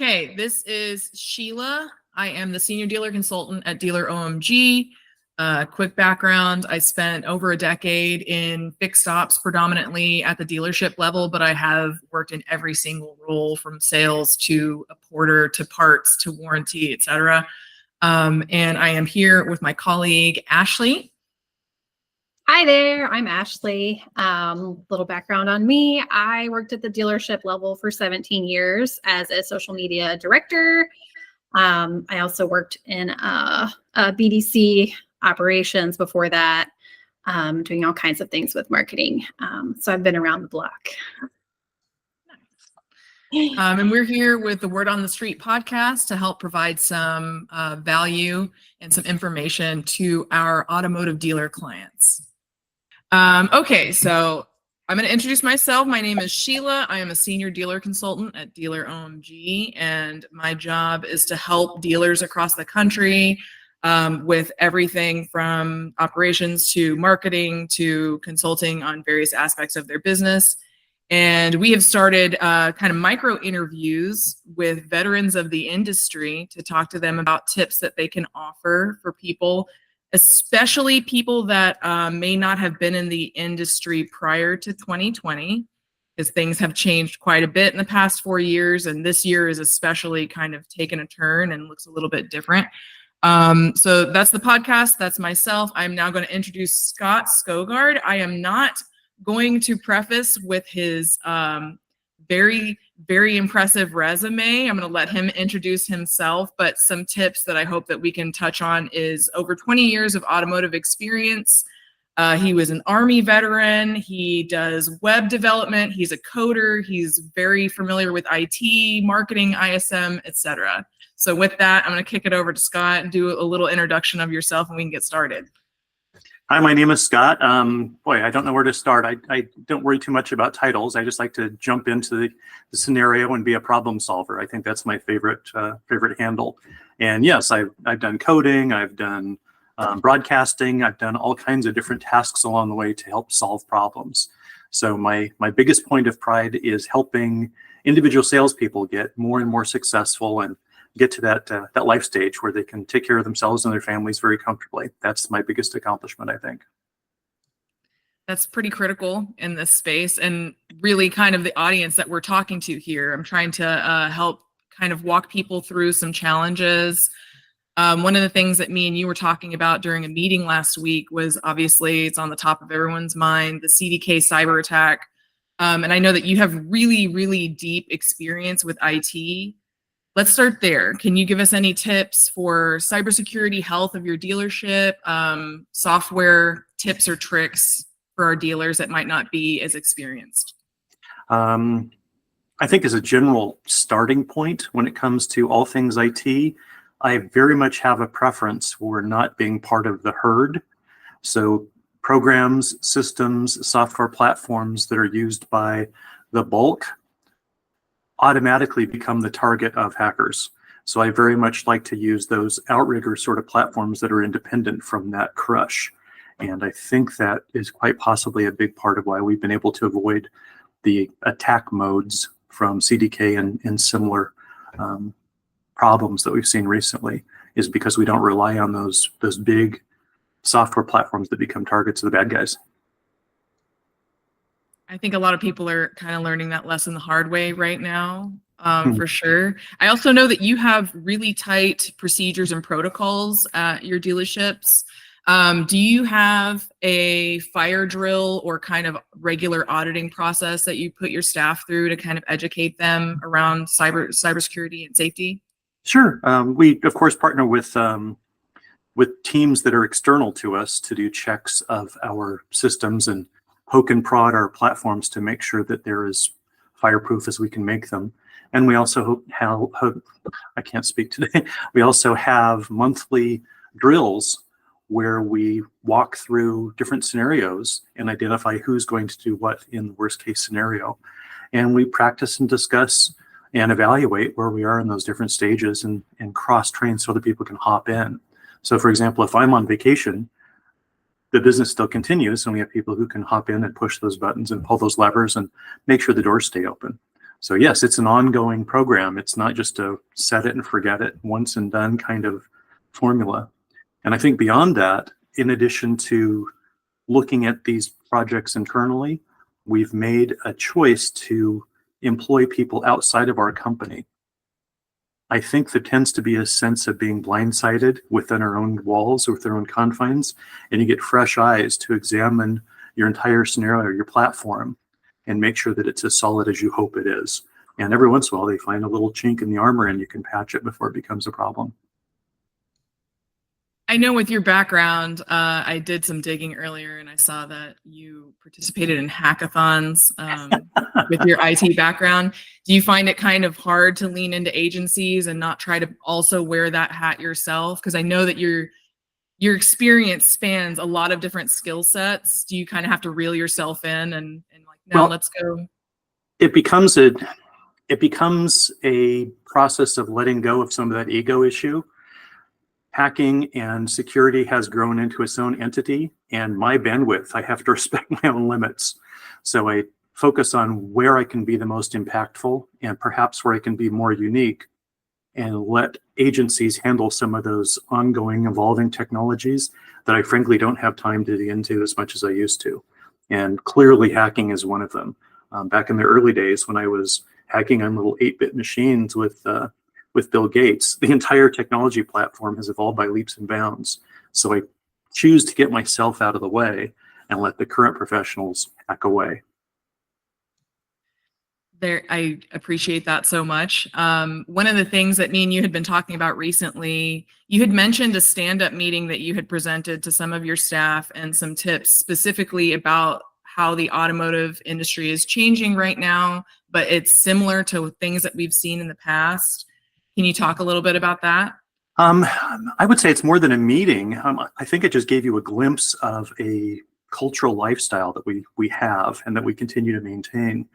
Okay, this is Sheila. I am the senior dealer consultant at Dealer OMG. Quick background, I spent over a decade in fixed ops predominantly at the dealership level, but I have worked in every single role from sales to a porter to parts to warranty, etc. And I am here with my colleague, Ashley. Hi there, I'm Ashley. Little background on me. I worked at the dealership level for 17 years as a social media director. I also worked in a BDC operations before that, doing all kinds of things with marketing. So I've been around the block. And we're here with the Word on the Street podcast to help provide some value and some information to our automotive dealer clients. Okay, so I'm going to introduce myself. My name is Sheila. I am a senior dealer consultant at Dealer OMG, and my job is to help dealers across the country with everything from operations to marketing to consulting on various aspects of their business. And we have started kind of micro interviews with veterans of the industry to talk to them about tips that they can offer for people, especially people that may not have been in the industry prior to 2020, because things have changed quite a bit in the past 4 years. And this year is especially kind of taken a turn and looks a little bit different. So that's the podcast. That's myself. I'm now going to introduce Scott Skougard. I am not going to preface with his very, very impressive resume. I'm going to let him introduce himself, but some tips that I hope that we can touch on is over 20 years of automotive experience. He was an Army veteran. He does web development. He's a coder. He's very familiar with IT, marketing, ISM, etc. So with that, I'm going to kick it over to Scott and do a little introduction of yourself and we can get started. Hi, my name is Scott. Boy, I don't know where to start. I don't worry too much about titles. I just like to jump into the scenario and be a problem solver. I think that's my favorite handle. And yes, I've done coding, I've done broadcasting, I've done all kinds of different tasks along the way to help solve problems. So my biggest point of pride is helping individual salespeople get more and more successful and get to that life stage where they can take care of themselves and their families very comfortably. That's my biggest accomplishment, I think. That's pretty critical in this space and really kind of the audience that we're talking to here. I'm trying to help kind of walk people through some challenges. One of the things that me and you were talking about during a meeting last week was obviously it's on the top of everyone's mind, the CDK cyber attack. And I know that you have really, really deep experience with IT. Let's start there. Can you give us any tips for cybersecurity health of your dealership, software tips or tricks for our dealers that might not be as experienced? I think as a general starting point when it comes to all things IT, I very much have a preference for not being part of the herd. So programs, systems, software platforms that are used by the bulk automatically become the target of hackers. So I very much like to use those outrigger sort of platforms that are independent from that crush. And I think that is quite possibly a big part of why we've been able to avoid the attack modes from CDK and similar problems that we've seen recently, is because we don't rely on those big software platforms that become targets of the bad guys. I think a lot of people are kind of learning that lesson the hard way right now, for sure. I also know that you have really tight procedures and protocols at your dealerships. Do you have a fire drill or kind of regular auditing process that you put your staff through to kind of educate them around cybersecurity and safety? Sure. We, of course, partner with teams that are external to us to do checks of our systems and poke and prod our platforms to make sure that they're as fireproof as we can make them. And we also have, I can't speak today, we also have monthly drills where we walk through different scenarios and identify who's going to do what in the worst case scenario. And we practice and discuss and evaluate where we are in those different stages and cross-train so that people can hop in. So for example, if I'm on vacation, the business still continues and we have people who can hop in and push those buttons and pull those levers and make sure the doors stay open. So yes, it's an ongoing program. It's not just a set it and forget it, once and done kind of formula. And I think beyond that, in addition to looking at these projects internally, we've made a choice to employ people outside of our company. I think there tends to be a sense of being blindsided within our own walls, within our own confines, and you get fresh eyes to examine your entire scenario, your platform, and make sure that it's as solid as you hope it is. And every once in a while, they find a little chink in the armor and you can patch it before it becomes a problem. I know with your background, I did some digging earlier and I saw that you participated in hackathons with your IT background. Do you find it kind of hard to lean into agencies and not try to also wear that hat yourself? Because I know that your experience spans a lot of different skill sets. Do you kind of have to reel yourself in and like, no, well, let's go? It becomes a process of letting go of some of that ego issue. Hacking and security has grown into its own entity, and my bandwidth, I have to respect my own limits. So I focus on where I can be the most impactful and perhaps where I can be more unique, and let agencies handle some of those ongoing evolving technologies that I frankly don't have time to dig into as much as I used to. And clearly hacking is one of them. Back in the early days when I was hacking on little 8-bit machines with Bill Gates, the entire technology platform has evolved by leaps and bounds. So I choose to get myself out of the way and let the current professionals hack away. I appreciate that so much. One of the things that me and you had been talking about recently, you had mentioned a stand-up meeting that you had presented to some of your staff and some tips specifically about how the automotive industry is changing right now, but it's similar to things that we've seen in the past. Can you talk a little bit about that? I would say it's more than a meeting. I think it just gave you a glimpse of a cultural lifestyle that we have and that we continue to maintain.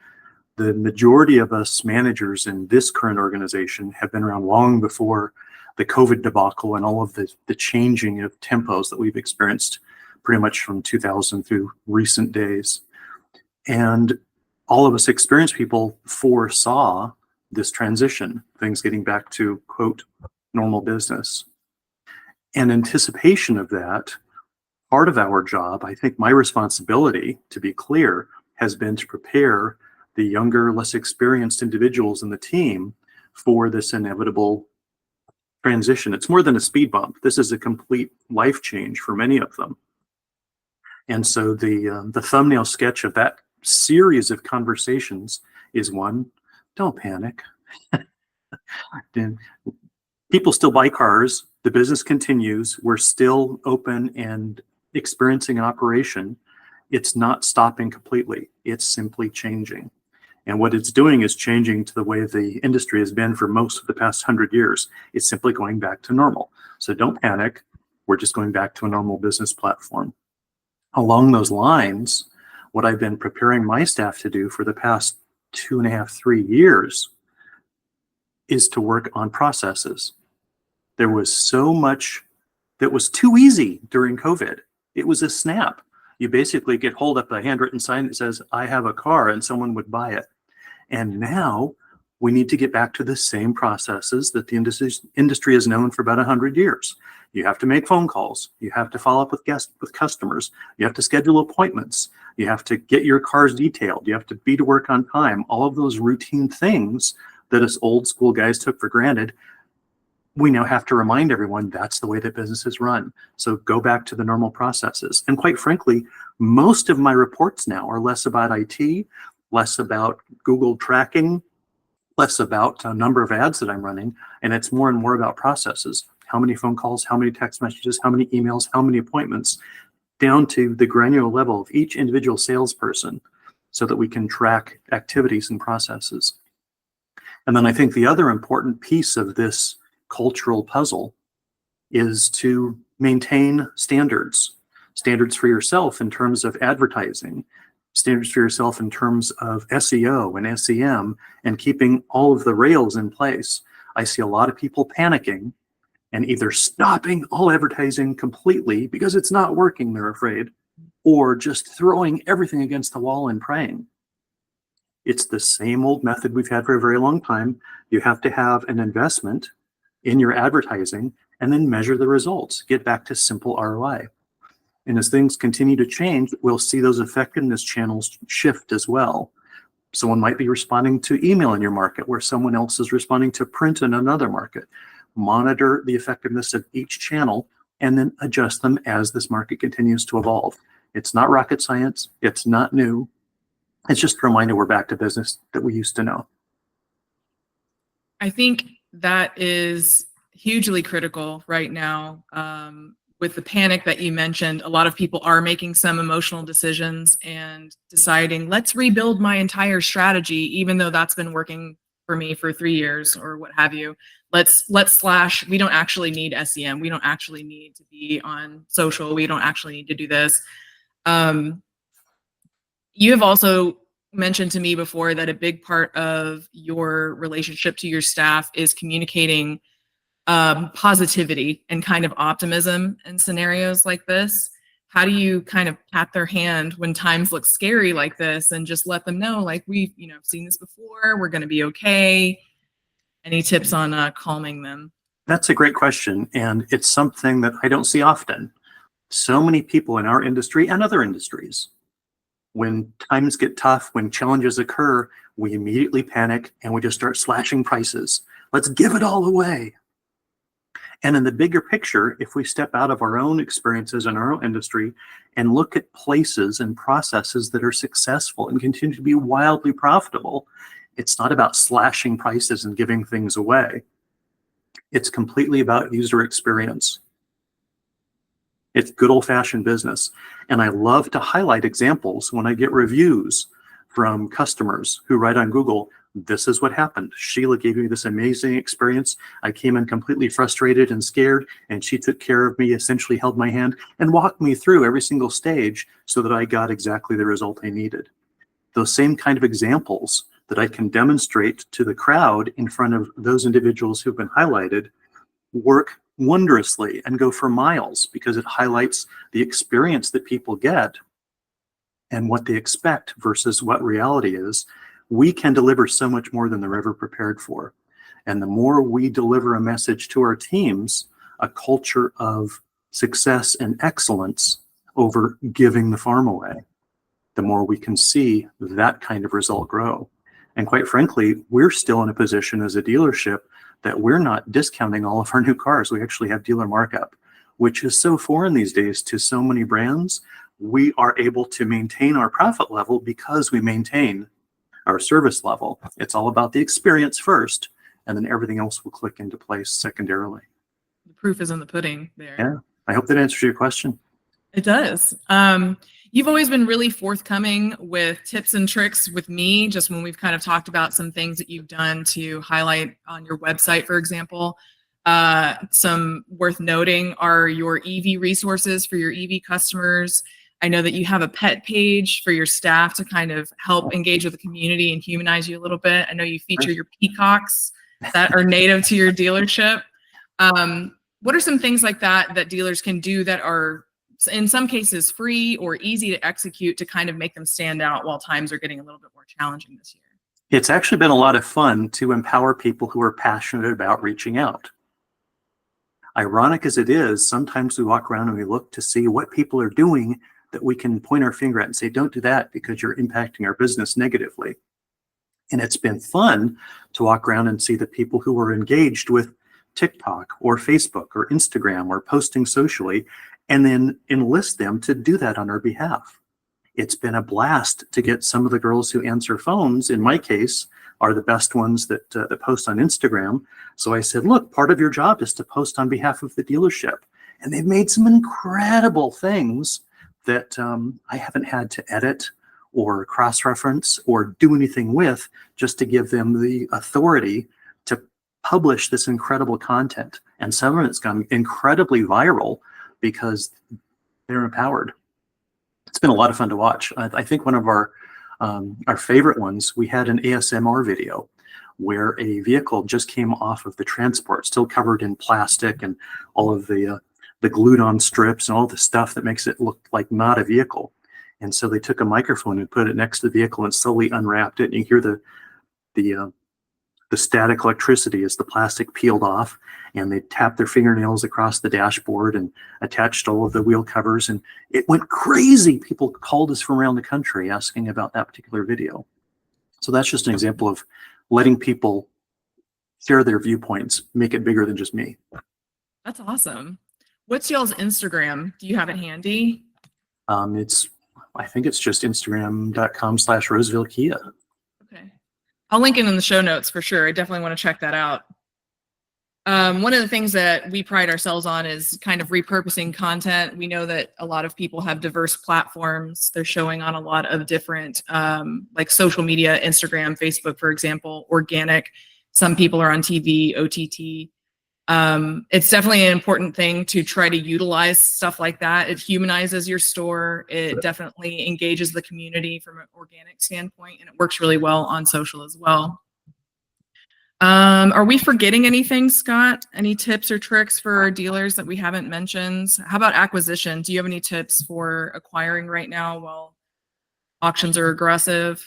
The majority of us managers in this current organization have been around long before the COVID debacle and all of the changing of tempos that we've experienced pretty much from 2000 through recent days. And all of us experienced people foresaw this transition, things getting back to, quote, normal business. In anticipation of that, part of our job, I think my responsibility, to be clear, has been to prepare the younger, less experienced individuals in the team for this inevitable transition. It's more than a speed bump. This is a complete life change for many of them. And so the thumbnail sketch of that series of conversations is one, don't panic. People still buy cars. The business continues. We're still open and experiencing operation. It's not stopping completely. It's simply changing. And what it's doing is changing to the way the industry has been for most of the past 100 years. It's simply going back to normal. So don't panic. We're just going back to a normal business platform. Along those lines, what I've been preparing my staff to do for the past 2.5, 3 years is to work on processes. There was so much that was too easy during COVID. It was a snap. You basically get hold up a handwritten sign that says, I have a car, and someone would buy it. And now we need to get back to the same processes that the industry has known for about 100 years. You have to make phone calls. You have to follow up with customers. You have to schedule appointments. You have to get your cars detailed. You have to be to work on time. All of those routine things that us old school guys took for granted, we now have to remind everyone that's the way that businesses run. So go back to the normal processes. And quite frankly, most of my reports now are less about IT, less about Google tracking, less about a number of ads that I'm running, and it's more and more about processes. How many phone calls, how many text messages, how many emails, how many appointments, down to the granular level of each individual salesperson so that we can track activities and processes. And then I think the other important piece of this cultural puzzle is to maintain standards for yourself in terms of advertising, standards for yourself in terms of SEO and SEM, and keeping all of the rails in place. I see a lot of people panicking and either stopping all advertising completely because it's not working, they're afraid, or just throwing everything against the wall and praying. It's the same old method we've had for a very long time. You have to have an investment in your advertising and then measure the results, get back to simple ROI. And as things continue to change, we'll see those effectiveness channels shift as well. Someone might be responding to email in your market where someone else is responding to print in another market. Monitor the effectiveness of each channel and then adjust them as this market continues to evolve. It's not rocket science. It's not new. It's just a reminder we're back to business that we used to know. I think that is hugely critical right now. With the panic that you mentioned, a lot of people are making some emotional decisions and deciding, let's rebuild my entire strategy, even though that's been working for me for 3 years or what have you. Let's slash, we don't actually need SEM. We don't actually need to be on social. We don't actually need to do this. You have also mentioned to me before that a big part of your relationship to your staff is communicating positivity and kind of optimism in scenarios like this. How do you kind of pat their hand when times look scary like this and just let them know, like, we've seen this before, we're going to be okay? Any tips on calming them? That's a great question. And it's something that I don't see often. So many people in our industry and other industries, when times get tough, when challenges occur, we immediately panic and we just start slashing prices. Let's give it all away. And in the bigger picture, if we step out of our own experiences in our own industry and look at places and processes that are successful and continue to be wildly profitable, it's not about slashing prices and giving things away. It's completely about user experience. It's good old-fashioned business. And I love to highlight examples when I get reviews from customers who write on Google, this is what happened. Sheila gave me this amazing experience. I came in completely frustrated and scared, and she took care of me, essentially held my hand, and walked me through every single stage so that I got exactly the result I needed. Those same kind of examples that I can demonstrate to the crowd in front of those individuals who've been highlighted work wondrously and go for miles because it highlights the experience that people get and what they expect versus what reality is. We can deliver so much more than they're ever prepared for. And the more we deliver a message to our teams, a culture of success and excellence over giving the farm away, the more we can see that kind of result grow. And quite frankly, we're still in a position as a dealership that we're not discounting all of our new cars. We actually have dealer markup, which is so foreign these days to so many brands. We are able to maintain our profit level because we maintain our service level. It's all about the experience first, and then everything else will click into place secondarily. The proof is in the pudding there. Yeah, I hope that answers your question. It does. You've always been really forthcoming with tips and tricks with me, just when we've kind of talked about some things that you've done to highlight on your website, for example. Some worth noting are your EV resources for your EV customers. I know that you have a pet page for your staff to kind of help engage with the community and humanize you a little bit. I know you feature your peacocks that are native to your dealership. What are some things like that that dealers can do that are in some cases free or easy to execute to kind of make them stand out while times are getting a little bit more challenging this year? It's actually been a lot of fun to empower people who are passionate about reaching out. Ironic as it is, sometimes we walk around and we look to see what people are doing that we can point our finger at and say, don't do that because you're impacting our business negatively. And it's been fun to walk around and see the people who are engaged with TikTok or Facebook or Instagram or posting socially, and then enlist them to do that on our behalf. It's been a blast to get some of the girls who answer phones, in my case, are the best ones that post on Instagram. So I said, look, part of your job is to post on behalf of the dealership. And they've made some incredible things that I haven't had to edit or cross-reference or do anything with, just to give them the authority to publish this incredible content. And some of it's gone incredibly viral because they're empowered. It's been a lot of fun to watch. I think one of our favorite ones, we had an ASMR video where a vehicle just came off of the transport, still covered in plastic and all of the glued on strips and all the stuff that makes it look like not a vehicle. And so they took a microphone and put it next to the vehicle and slowly unwrapped it. And you hear the static electricity as the plastic peeled off, and they tapped their fingernails across the dashboard and attached all of the wheel covers, and it went crazy. People called us from around the country asking about that particular video. So that's just an example of letting people share their viewpoints, make it bigger than just me. That's awesome. What's y'all's Instagram? Do you have it handy? I think it's just Instagram.com/RosevilleKia. Okay. I'll link it in the show notes for sure. I definitely want to check that out. One of the things that we pride ourselves on is kind of repurposing content. We know that a lot of people have diverse platforms. They're showing on a lot of different, like social media, Instagram, Facebook, for example, organic. Some people are on TV, OTT. It's definitely an important thing to try to utilize stuff like that. It humanizes your store. It definitely engages the community from an organic standpoint, and it works really well on social as well. Are we forgetting anything, Scott? Any tips or tricks for our dealers that we haven't mentioned? How about acquisition? Do you have any tips for acquiring right now while auctions are aggressive?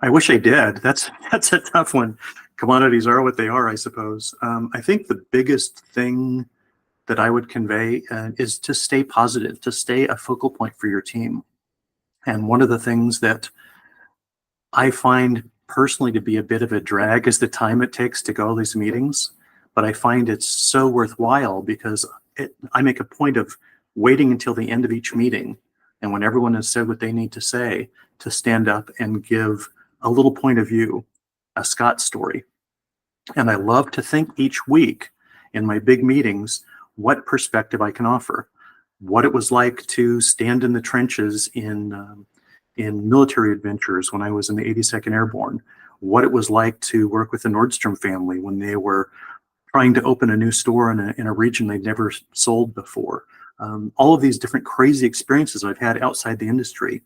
I wish I did. That's a tough one. Commodities are what they are, I suppose. I think the biggest thing that I would convey is to stay positive, to stay a focal point for your team. And one of the things that I find personally to be a bit of a drag is the time it takes to go to these meetings. But I find it's so worthwhile because I make a point of waiting until the end of each meeting. And when everyone has said what they need to say, to stand up and give a little point of view, a Scott story. And I love to think each week in my big meetings what perspective I can offer, what it was like to stand in the trenches in military adventures when I was in the 82nd Airborne, what it was like to work with the Nordstrom family when they were trying to open a new store in a region they'd never sold before. All of these different crazy experiences I've had outside the industry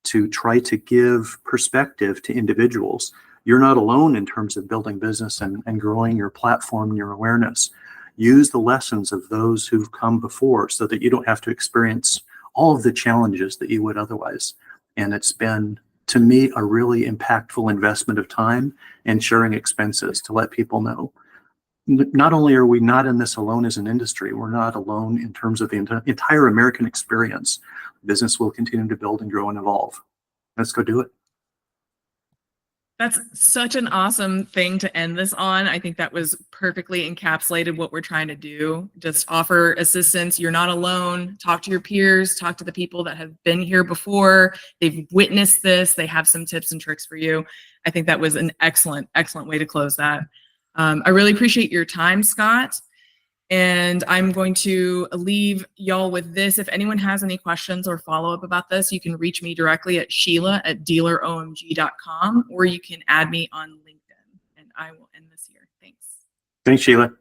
to try to give perspective to individuals. You're not alone in terms of building business and growing your platform and your awareness. Use the lessons of those who've come before so that you don't have to experience all of the challenges that you would otherwise. And it's been, to me, a really impactful investment of time and sharing expenses to let people know. Not only are we not in this alone as an industry, we're not alone in terms of the entire American experience. Business will continue to build and grow and evolve. Let's go do it. That's such an awesome thing to end this on. I think that was perfectly encapsulated what we're trying to do. Just offer assistance. You're not alone. Talk to your peers. Talk to the people that have been here before. They've witnessed this. They have some tips and tricks for you. I think that was an excellent, excellent way to close that. I really appreciate your time, Scott. And I'm going to leave y'all with this. If anyone has any questions or follow-up about this, you can reach me directly at Sheila@dealeromg.com, or you can add me on LinkedIn. And I will end this here. Thanks. Thanks, Sheila.